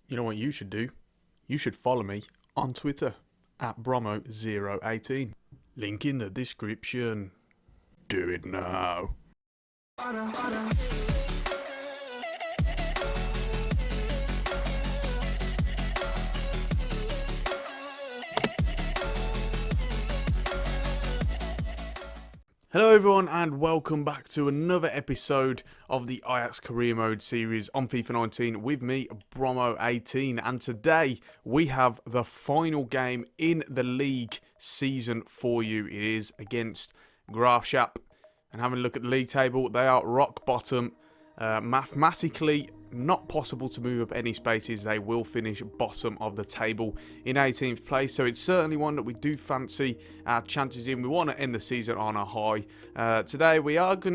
You know what you should do? You should follow me on Twitter at Bromo018. Link in the description. Do it now. Hello everyone and welcome back to another episode of the Ajax Career Mode series on FIFA 19 with me, Bromo18, and today we have the final game in the league season for you. It is against Graafschap, and having a look at the league table, they are rock bottom. Mathematically not possible to move up any spaces. They will finish bottom of the table in 18th place, so it's certainly one that we do fancy our chances in. We want to end the season on a high. Today we are going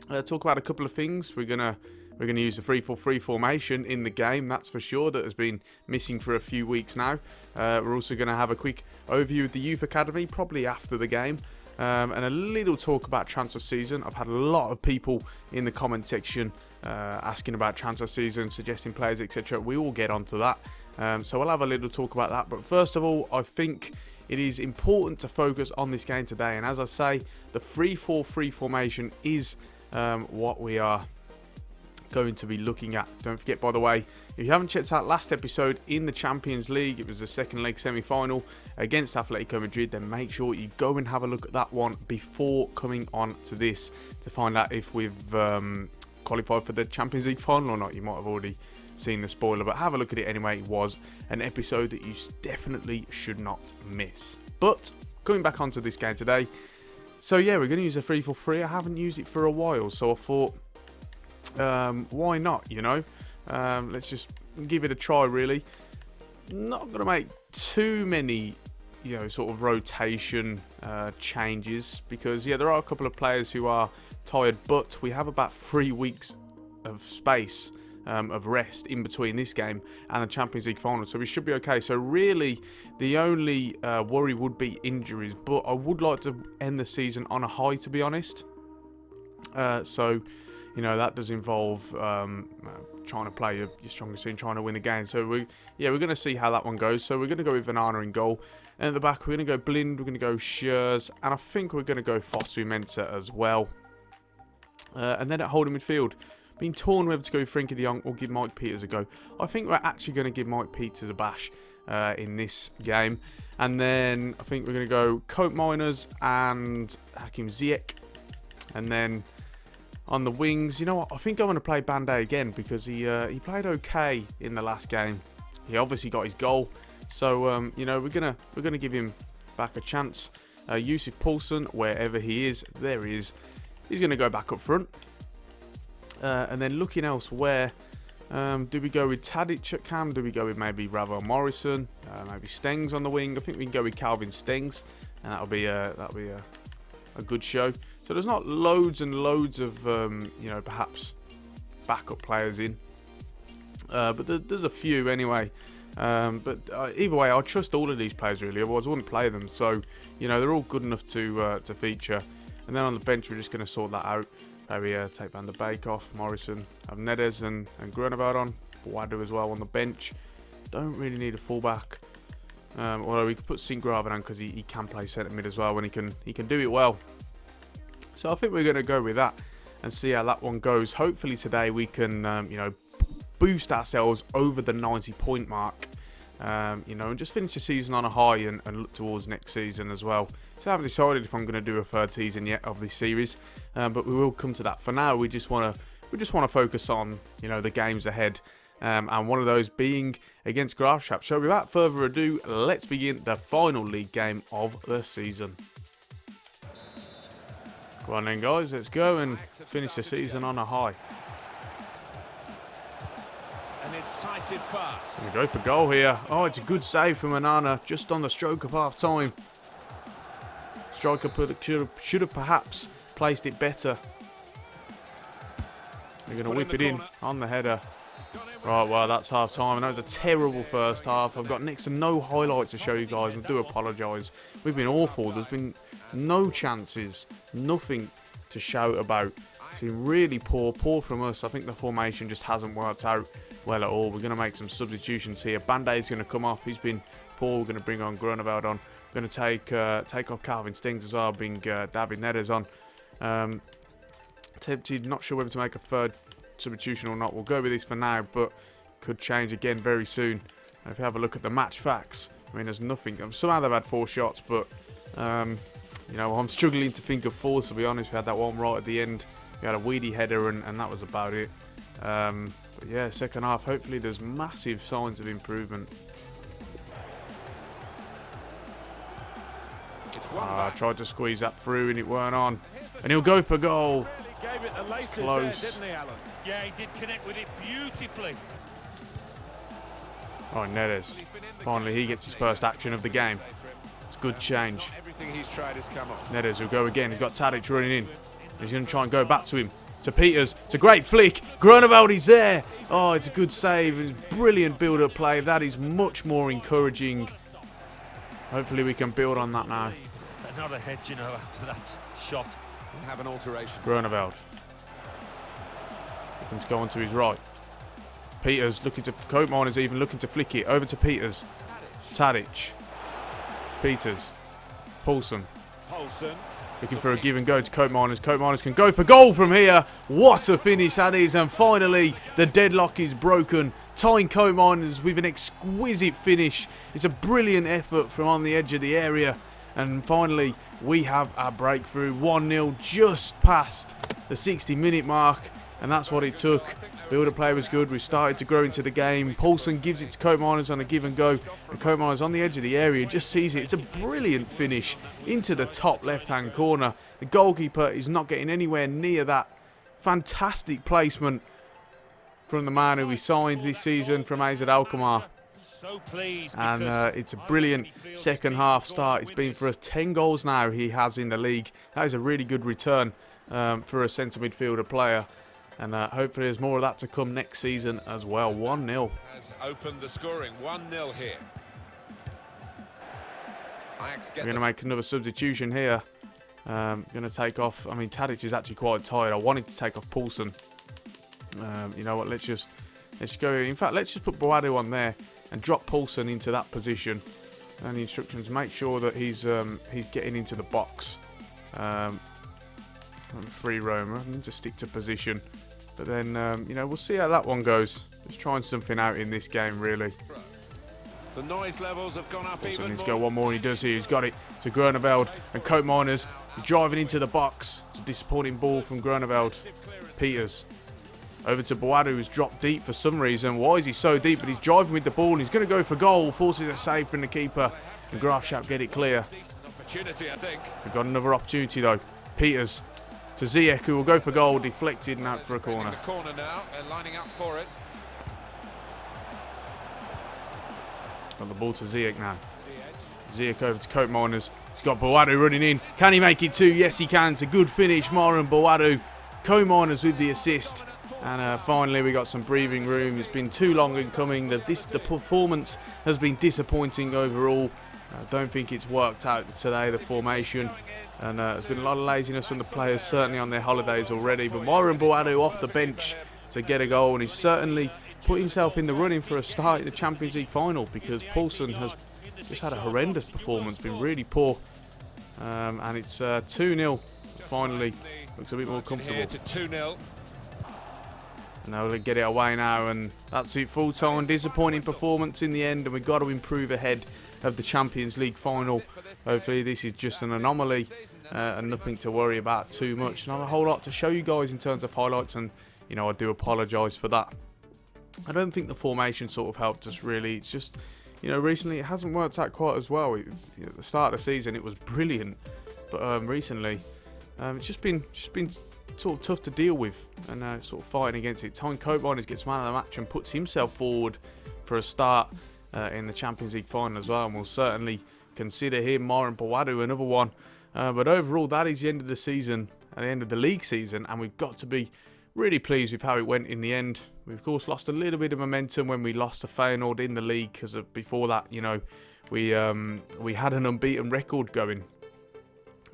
to talk about a couple of things. We're gonna use the 3-4-3 formation in the game, that's for sure, that has been missing for a few weeks now. We're also going to have a quick overview of the youth academy probably after the game. And a little talk about transfer season. I've had a lot of people in the comment section asking about transfer season, suggesting players, etc. We will get onto that. So we'll have a little talk about that. But first of all, I think it is important to focus on this game today. And as I say, the 3-4-3 formation is what we are going to be looking at. Don't forget, by the way, if you haven't checked out last episode in the Champions League, it was the second leg semi-final against Atletico Madrid, then make sure you go and have a look at that one before coming on to this to find out if we've qualified for the Champions League final or not. You might have already seen the spoiler, but have a look at it anyway. It was an episode that you definitely should not miss. But coming back onto this game today, so yeah, we're going to use a 3-4-3. I haven't used it for a while, so I thought, why not, you know? Let's just give it a try, really. Not going to make too many, you know, sort of rotation changes, because, yeah, there are a couple of players who are tired, but we have about 3 weeks of space, of rest in between this game and the Champions League final, so we should be okay. So really, the only worry would be injuries, but I would like to end the season on a high, to be honest. So, you know, that does involve trying to play your strongest team, trying to win the game. So we're going to see how that one goes. So we're going to go with Vanana in goal, and at the back we're going to go Blind, we're going to go Schurz, and I think we're going to go Fosu Mensah as well. And then at holding midfield, being torn whether to go Frenkie de Jong or give Mike Peters a go. I think we're actually going to give Mike Peters a bash in this game, and then I think we're going to go Cope Miners and Hakim Ziyech, and then on the wings, you know what? I think I'm going to play Bandé again, because he played okay in the last game. He obviously got his goal, so you know, we're gonna give him back a chance. Yusuf Poulsen, wherever he is, there he is. He's going to go back up front. And then looking elsewhere, do we go with Tadic at cam? Do we go with maybe Ravel Morrison? Maybe Stengs on the wing? I think we can go with Calvin Stengs, and that'll be a good show. So there's not loads and loads of, you know, perhaps backup players in. But there's a few anyway. But either way, I trust all of these players, really. Otherwise, I wouldn't play them. So, you know, they're all good enough to feature. And then on the bench, we're just going to sort that out. Maybe take Van der Beek off, Morrison, have Nedes and Grunewald on. Wadu as well on the bench. Don't really need a fullback. Although we could put Singraven on, because he can play centre mid as well when he can do it well. So I think we're going to go with that and see how that one goes. Hopefully today we can, you know, boost ourselves over the 90-point mark, you know, and just finish the season on a high and look towards next season as well. So I haven't decided if I'm going to do a third season yet of this series, but we will come to that. For now, we just want to focus on, you know, the games ahead, and one of those being against Graafschap. So without further ado, let's begin the final league game of the season. Go on then, guys, let's go and finish the season on a high. An incisive pass. Gonna go for goal here. Oh, it's a good save from Onana, just on the stroke of half time. Striker should have perhaps placed it better. They're going to whip it in on the header. Right, well, that's half time. And that was a terrible first half. I've got next to no highlights to show you guys. I do apologise. We've been awful. There's been no chances, nothing to shout about. It's been really poor from us. I think the formation just hasn't worked out. well at all. We're going to make some substitutions here. Band-Aid's going to come off. He's been poor. We're going to bring on Grunewald on. We're going to take off Calvin Stings as well, bring David Neres on. Tempted, not sure whether to make a third substitution or not. We'll go with this for now, but could change again very soon. If you have a look at the match facts, I mean, there's nothing. Somehow they've had 4 shots, but you know, I'm struggling to think of 4, to be honest. We had that one right at the end. We had a weedy header, and that was about it. But yeah, second half, hopefully there's massive signs of improvement. I tried to squeeze that through and it weren't on. And he'll go for goal. Close. Yeah, he did connect with it beautifully. Oh, Neres. Finally, he gets his first action of the game. It's good change. Everything he's tried has come off. Neres will go again. He's got Tadic running in. He's going to try and go back to him. To Peters. It's a great flick. Grunewald is there. Oh, it's a good save. It's brilliant build-up play. That is much more encouraging. Hopefully we can build on that now. Another head, you know, after that shot. We'll have an alteration. Grunewald. Looking to go onto his right. Peters looking to... Koopman is even looking to flick it. Over to Peters. Tadic. Peters. Poulsen. Looking for a give and go to Koopman. Koopman can go for goal from here. What a finish that is. And finally, the deadlock is broken. Tying Koopman with an exquisite finish. It's a brilliant effort from on the edge of the area. And finally, we have our breakthrough. 1-0 just past the 60-minute mark. And that's what it took. Builder play was good. We started to grow into the game. Poulsen gives it to Koopman on a give and go. And Koopman on the edge of the area, just sees it. It's a brilliant finish into the top left-hand corner. The goalkeeper is not getting anywhere near that. Fantastic placement from the man who we signed this season from AZ Alkmaar. And it's a brilliant second half start. It's been for us 10 goals now he has in the league. That is a really good return for a centre midfielder player. And hopefully there's more of that to come next season as well. 1-0. Has opened the scoring. 1-0 here. We're going to make another substitution here. Going to take off... I mean, Tadic is actually quite tired. I wanted to take off Poulsen. You know what? Let's go... In fact, let's just put Boadu on there and drop Poulsen into that position. And the instructions, make sure that he's getting into the box. Free roamer. I need to stick to position. But then, you know, we'll see how that one goes. Just trying something out in this game, really. The noise levels have gone up even more. Needs to go one more, and he does here. He's got it to Grunewald. And Koopman driving into the box. It's a disappointing ball from Grunewald. Peters. Over to Boadu, who's dropped deep for some reason. Why is he so deep? But he's driving with the ball, and he's going to go for goal. Forces a save from the keeper. And Graafschap get it clear. Opportunity, I think. We've got another opportunity, though. Peters. To Ziyech, who will go for goal, deflected and out for a corner. The corner now, they're lining up for it. Got the ball to Ziyech now. Ziyech over to Koopman. He's got Boadu running in. Can he make it too? Yes, he can. It's a good finish. Maran Boadu. Koopman with the assist. And finally, we got some breathing room. It's been too long in coming. The performance has been disappointing overall. I don't think it's worked out today, the formation. And there's been a lot of laziness from the players, certainly on their holidays already. But Maran Boadu off the bench to get a goal. And he's certainly put himself in the running for a start at the Champions League final, because Poulsen has just had a horrendous performance, been really poor. And it's 2-0. Finally, looks a bit more comfortable. Here to 2-0. Now we'll get it away now, and that's it. Full time, disappointing performance in the end, and we've got to improve ahead of the Champions League final. Hopefully this is just an anomaly and nothing to worry about too much. Not a whole lot to show you guys in terms of highlights, and you know, I do apologise for that. I don't think the formation sort of helped us really. It's just, you know, recently it hasn't worked out quite as well. At the start of the season it was brilliant, but recently it's just been sort of tough to deal with, and sort of fighting against it. Tying Koopman gets man of the match and puts himself forward for a start in the Champions League final as well, and we'll certainly consider him. Maran Boadu, another one. But overall, that is the end of the season, at the end of the league season, and we've got to be really pleased with how it went in the end. We of course lost a little bit of momentum when we lost to Feyenoord in the league, because before that, you know, we had an unbeaten record going,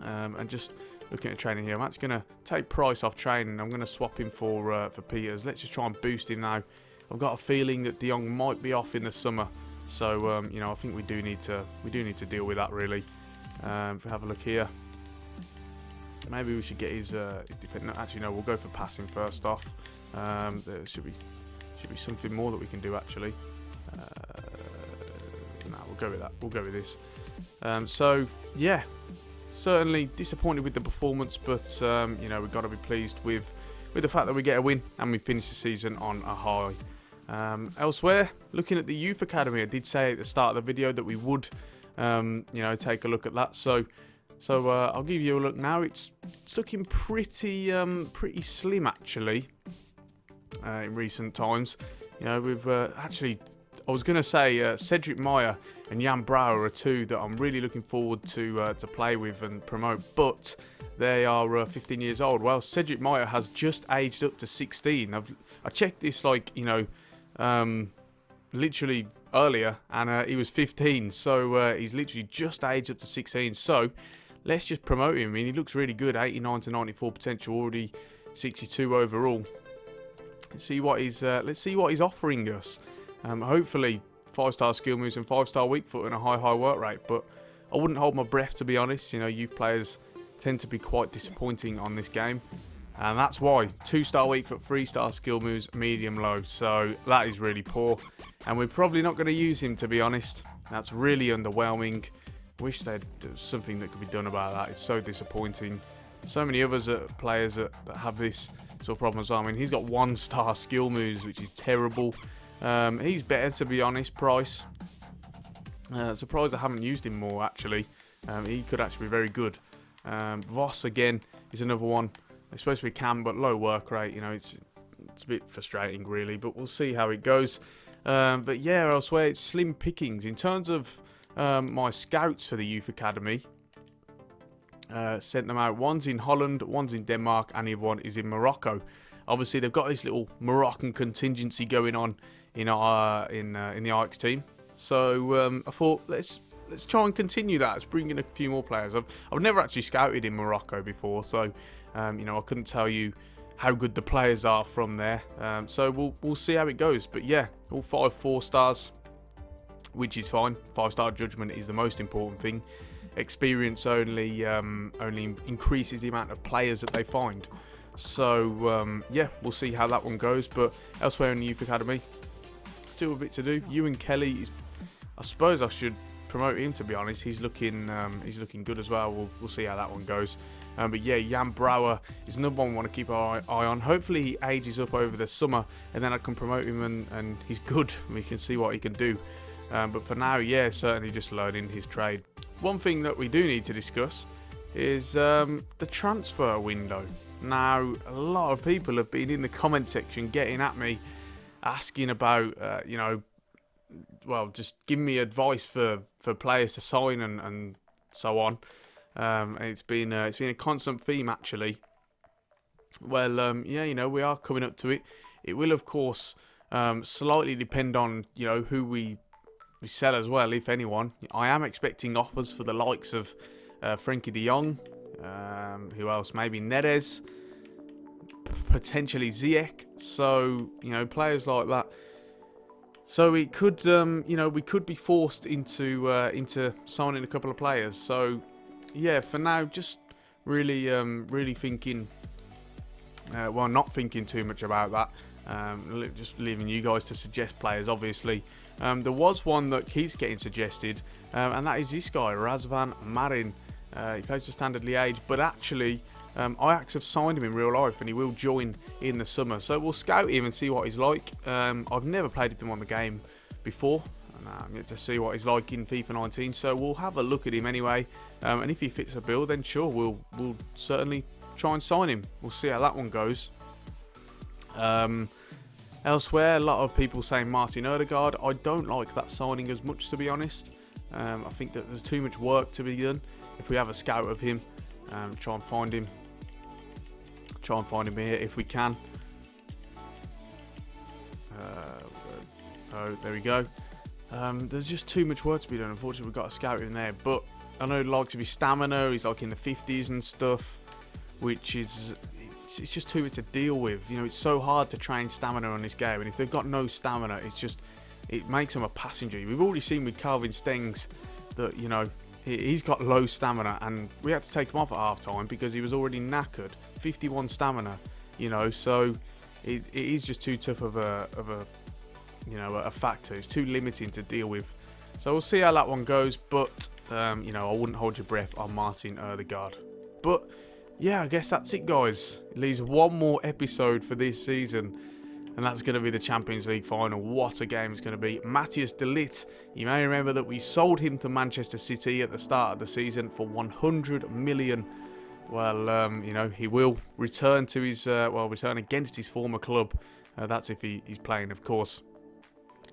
and just looking at training here, I'm actually going to take Price off training. I'm going to swap him for Peters. Let's just try and boost him now I've got a feeling that De Jong might be off in the summer. So you know, I think we do need to deal with that really. If we have a look here, maybe we should get his defense. Actually, no, we'll go for passing first off. There should be something more that we can do actually. No, we'll go with that. We'll go with this. So yeah, certainly disappointed with the performance, but you know, we've got to be pleased with the fact that we get a win and we finish the season on a high. Elsewhere, looking at the youth academy, I did say at the start of the video that we would, you know, take a look at that. So I'll give you a look now. It's looking pretty slim actually in recent times. You know, we've actually, I was going to say Cedric Meyer and Jan Brouwer are two that I'm really looking forward to play with and promote, but they are 15 years old. Well, Cedric Meyer has just aged up to 16. I checked this, like, you know, literally earlier, and he was 15, so he's literally just aged up to 16. So let's just promote him. I mean, he looks really good, 89 to 94 potential, already 62 overall. Let's see what he's offering us. Hopefully 5-star skill moves and 5-star weak foot and a high work rate, but I wouldn't hold my breath, to be honest. You know, youth players tend to be quite disappointing on this game, and that's why 2-star weak foot, 3-star skill moves, medium low. So that is really poor, and we're probably not going to use him, to be honest. That's really underwhelming. Wish there'd something that could be done about that. It's so disappointing. So many others players that have this sort of problem as well. I mean, he's got 1-star skill moves, which is terrible. He's better, to be honest. Price. Surprised I haven't used him more actually. He could actually be very good. Voss again is another one. It's supposed to be cam, but low work rate. You know, it's a bit frustrating really, but we'll see how it goes. But yeah, elsewhere it's slim pickings in terms of my scouts for the youth academy. Sent them out. One's in Holland, one's in Denmark, and the other one is in Morocco. Obviously, they've got this little Moroccan contingency going on in the Ajax team. So I thought let's try and continue that. Let's bring in a few more players. I've never actually scouted in Morocco before, so you know, I couldn't tell you how good the players are from there. So we'll see how it goes. But yeah, all 5 4-stars, which is fine. 5-star judgment is the most important thing. Experience only increases the amount of players that they find. So yeah, we'll see how that one goes. But elsewhere in the youth academy, still a bit to do. Ewan Kelly I suppose I should promote him, to be honest. He's looking good as well. We'll see how that one goes. But yeah, Jan Brouwer is another one we want to keep our eye on. Hopefully he ages up over the summer, and then I can promote him and he's good. We can see what he can do. But for now, yeah, certainly just learning his trade. One thing that we do need to discuss is the transfer window. Now, a lot of people have been in the comment section getting at me, asking about, you know, well, just giving me advice for players to sign and so on. And it's been a constant theme actually. Well, yeah, you know, we are coming up to it. It will, of course, slightly depend on, you know, who we sell as well, if anyone. I am expecting offers for the likes of Frenkie de Jong. Who else? Maybe Neres. Potentially Ziyech. So, you know, players like that. So it could, you know, we could be forced into signing a couple of players. So, yeah, for now, just really thinking. Well, not thinking too much about that. Just leaving you guys to suggest players, obviously. There was one that keeps getting suggested, and that is this guy, Razvan Marin. He plays for Standard Liège, but actually, Ajax have signed him in real life, and he will join in the summer. So we'll scout him and see what he's like. I've never played with him on the game before, and I'm yet to see what he's like in FIFA 19. So we'll have a look at him anyway, and if he fits a bill, then sure, we'll certainly try and sign him. We'll see how that one goes. Elsewhere, a lot of people saying Martin Odegaard. I don't like that signing as much, to be honest. I think that there's too much work to be done. If we have a scout of him, try and find him here if we can. Oh, there we go. There's just too much work to be done. Unfortunately, we've got a scout in there, but I know he likes to be stamina. He's like in the 50s and stuff, which is it's just too much to deal with. You know, it's so hard to train stamina on this game, and if they've got no stamina, it makes them a passenger. We've already seen with Calvin Stengs that, you know, he's got low stamina, and we had to take him off at half time because he was already knackered. 51 stamina, you know, so it is just too tough of a you know, a factor. It's too limiting to deal with. So we'll see how that one goes, but you know, I wouldn't hold your breath on Martin Odegaard. But yeah, I guess that's it, guys. It leaves one more episode for this season, and that's going to be the Champions League final. What a game it's going to be. Matthias de Ligt, you may remember that we sold him to Manchester City at the start of the season for 100 million. Well, you know, he will return to his, return against his former club. That's if he's playing, of course.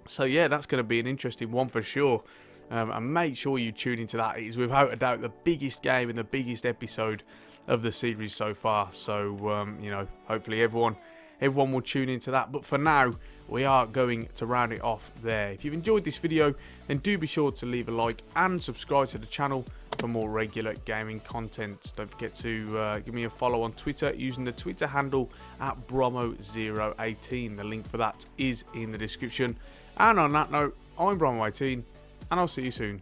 So yeah, that's going to be an interesting one for sure. And make sure you tune into that. It is without a doubt the biggest game and the biggest episode of the series so far. So, you know, hopefully everyone will tune into that. But for now, we are going to round it off there. If you've enjoyed this video, then do be sure to leave a like and subscribe to the channel for more regular gaming content. Don't forget to give me a follow on Twitter using the Twitter handle at Bromo018. The link for that is in the description. And on that note, I'm Bromo18, and I'll see you soon.